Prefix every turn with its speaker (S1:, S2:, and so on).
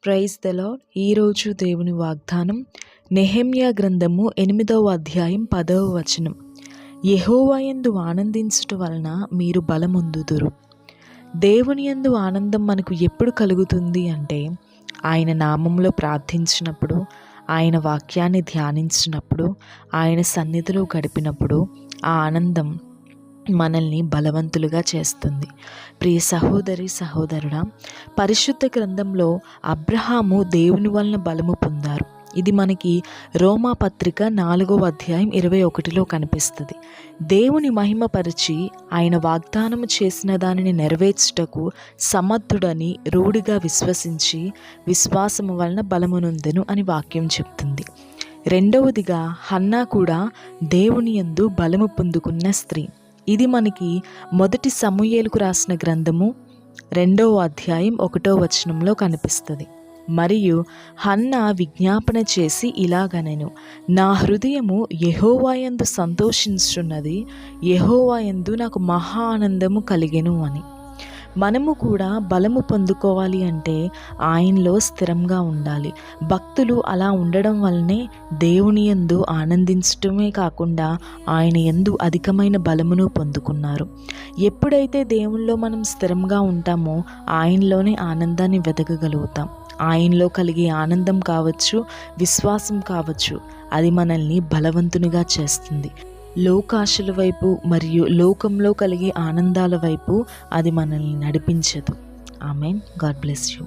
S1: Praise the lord. ఈరోజు దేవుని వాగ్దానం నెహెమ్యా గ్రంథము 8వ అధ్యాయం 10వ వచనం. యెహోవా యందు ఆనందించుట వలన మీరు బలమొందుదురు. దేవుని యందు ఆనందం మనకు ఎప్పుడు కలుగుతుంది అంటే ఆయన నామంలో ప్రార్థించినప్పుడు, ఆయన వాక్యాన్ని ధ్యానించినప్పుడు, ఆయన సన్నిధిలో గడిపినప్పుడు ఆ ఆనందం మనల్ని బలవంతులుగా చేస్తుంది. ప్రియ సహోదరి సహోదరుడా, పరిశుద్ధ గ్రంథంలో అబ్రహాము దేవుని వలన బలము పొందారు. ఇది మనకి రోమా పత్రిక 4వ అధ్యాయం 21లో కనిపిస్తుంది. దేవుని మహిమపరిచి ఆయన వాగ్దానము చేసిన దానిని నెరవేర్చుటకు సమర్థుడని రూఢిగా విశ్వసించి విశ్వాసము వలన బలమునొందెను అని వాక్యం చెప్తుంది. రెండవదిగా హన్నా కూడా దేవుని యందు బలము పొందుకున్న స్త్రీ. ఇది మనకి మొదటి సమూయేలుకు రాసిన గ్రంథము 2వ అధ్యాయం 1వ వచనంలో కనిపిస్తుంది. మరియు హన్నా విజ్ఞాపన చేసి ఇలాగనెను, నా హృదయము యెహోవా యందు సంతోషించుచున్నది, యెహోవా యందు నాకు మహా ఆనందము కలిగెను అని. మనము కూడా బలము పొందుకోవాలి అంటే ఆయనలో స్థిరంగా ఉండాలి. భక్తులు అలా ఉండడం వల్లనే దేవుని యందు ఆనందించటమే కాకుండా ఆయన యందు అధికమైన బలమును పొందుకున్నారు. ఎప్పుడైతే దేవునిలో మనం స్థిరంగా ఉంటామో ఆయనలోనే ఆనందాన్ని వెతకగలుగుతాం. ఆయనలో కలిగే ఆనందం కావచ్చు, విశ్వాసం కావచ్చు, అది మనల్ని బలవంతునిగా చేస్తుంది. లోకాశల వైపు మరియు లోకంలో కలిగే ఆనందాల వైపు అది మనల్ని నడిపించదు. ఆమేన్. God bless you.